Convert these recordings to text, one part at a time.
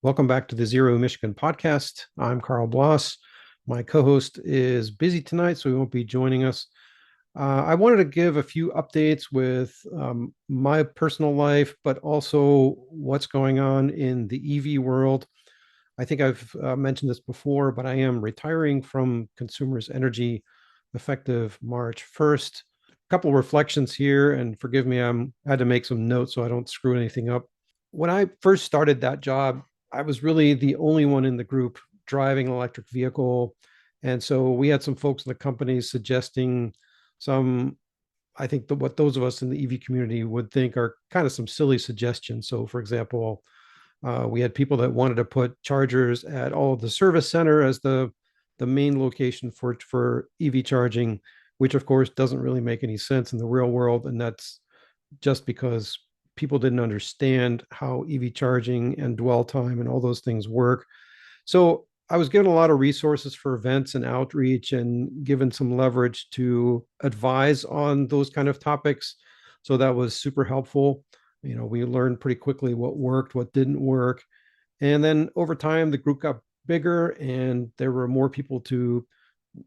Welcome back to the Zero Michigan podcast. I'm Karl Bloss. My co-host is busy tonight, so he won't be joining us. I wanted to give a few updates with my personal life, but also what's going on in the EV world. I think I've mentioned this before, but I am retiring from Consumers Energy effective March 1st. A couple of reflections here, and forgive me, I had to make some notes so I don't screw anything up. When I first started that job, I was really the only one in the group driving an electric vehicle. And so we had some folks in the company suggesting some, I think, what those of us in the EV community would think are kind of some silly suggestions. So, for example, we had people that wanted to put chargers at all of the service center as the main location for EV charging, which of course doesn't really make any sense in the real world, and that's just because people didn't understand how EV charging and dwell time and all those things work. So I was given a lot of resources for events and outreach and given some leverage to advise on those kind of topics. So that was super helpful. We learned pretty quickly what worked, what didn't work. And then over time, the group got bigger and there were more people to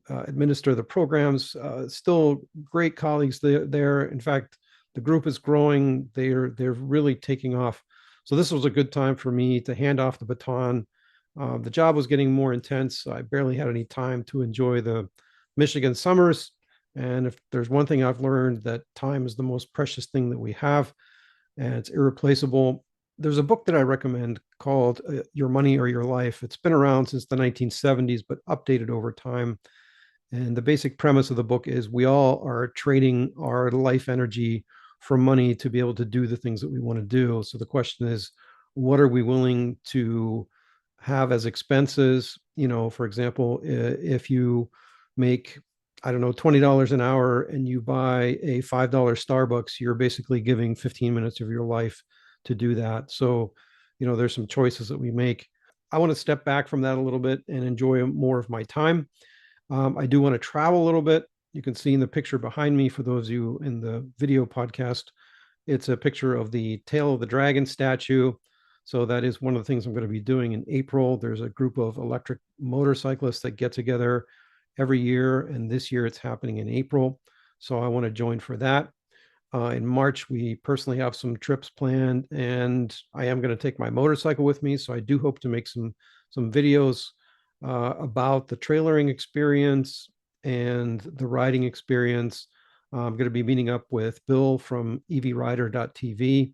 administer the programs. Still great colleagues there. In fact, the group is growing. They're really taking off. So this was a good time for me to hand off the baton. The job was getting more intense. I barely had any time to enjoy the Michigan summers. And if there's one thing I've learned, that time is the most precious thing that we have, and it's irreplaceable. There's a book that I recommend called Your Money or Your Life. It's been around since the 1970s, but updated over time. And the basic premise of the book is we all are trading our life energy for money to be able to do the things that we want to do. So the question is, what are we willing to have as expenses? For example, if you make, I don't know, $20 an hour and you buy a $5 Starbucks, you're basically giving 15 minutes of your life to do that. So, there's some choices that we make. I want to step back from that a little bit and enjoy more of my time. I do want to travel a little bit. You can see in the picture behind me, for those of you in the video podcast, it's a picture of the tail of the dragon statue. So that is one of the things I'm going to be doing in April. There's a group of electric motorcyclists that get together every year, and this year it's happening in April. So I want to join for that. In March, we personally have some trips planned, and I am going to take my motorcycle with me. So I do hope to make some videos about the trailering experience and the riding experience. I'm going to be meeting up with Bill from evrider.tv.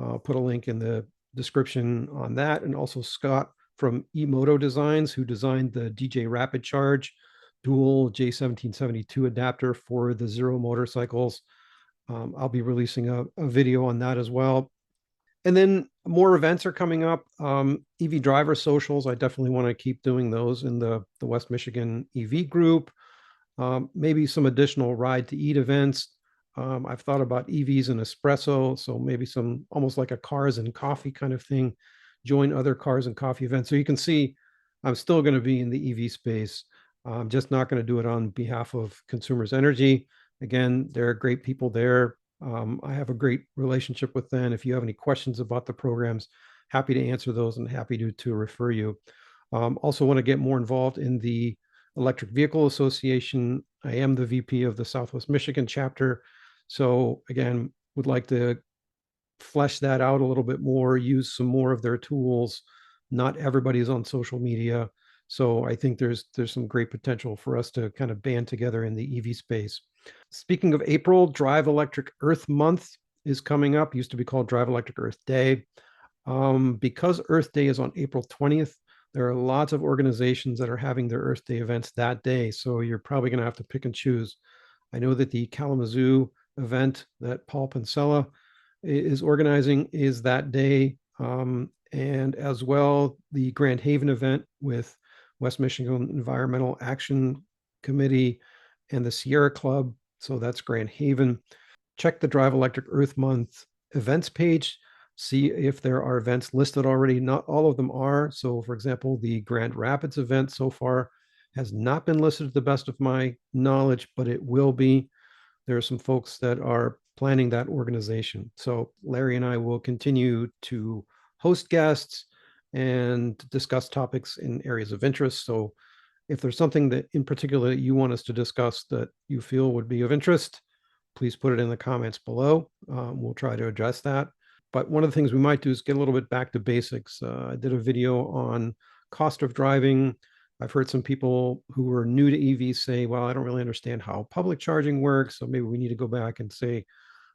I'll put a link in the description on that, and also Scott from Emoto Designs, who designed the DJ Rapid Charge dual J1772 adapter for the Zero motorcycles. I'll be releasing a video on that as well. And then more events are coming up. EV driver socials, I definitely want to keep doing those in the West Michigan EV group. Maybe some additional ride to eat events. I've thought about EVs and espresso, so maybe some almost like a cars and coffee kind of thing. Join other cars and coffee events. So you can see I'm still going to be in the EV space. I'm just not going to do it on behalf of Consumers Energy. Again, there are great people there. I have a great relationship with them. If you have any questions about the programs, happy to answer those and happy to refer you. Also want to get more involved in the Electric Vehicle Association. I am the VP of the Southwest Michigan chapter. So again, would like to flesh that out a little bit more, use some more of their tools. Not everybody is on social media. So I think there's some great potential for us to kind of band together in the EV space. Speaking of April, Drive Electric Earth Month is coming up. Used to be called Drive Electric Earth Day. Because Earth Day is on April 20th, there are lots of organizations that are having their Earth Day events that day. So you're probably going to have to pick and choose. I know that the Kalamazoo event that Paul Pincella is organizing is that day. And as well, the Grand Haven event with West Michigan Environmental Action Committee and the Sierra Club. So that's Grand Haven. Check the Drive Electric Earth Month events page. See if there are events listed already. Not all of them are. So, for example, the Grand Rapids event so far has not been listed to the best of my knowledge, but it will be. There are some folks that are planning that organization. So Larry and I will continue to host guests and discuss topics in areas of interest. So if there's something that in particular that you want us to discuss that you feel would be of interest, please put it in the comments below. We'll try to address that. But one of the things we might do is get a little bit back to basics. I did a video on cost of driving. I've heard some people who are new to EVs say, well, I don't really understand how public charging works. So maybe we need to go back and say,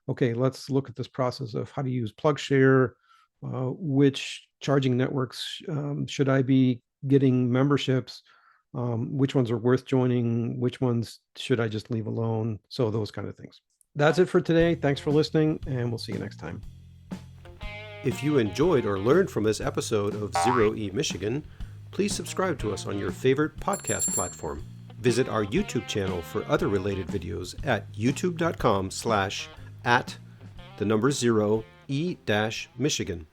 okay, let's look at this process of how to use PlugShare, which charging networks should I be getting memberships, which ones are worth joining, which ones should I just leave alone, so those kind of things. That's it for today. Thanks for listening, and we'll see you next time. If you enjoyed or learned from this episode of Zero E Michigan, please subscribe to us on your favorite podcast platform. Visit our YouTube channel for other related videos at youtube.com/@0E-Michigan.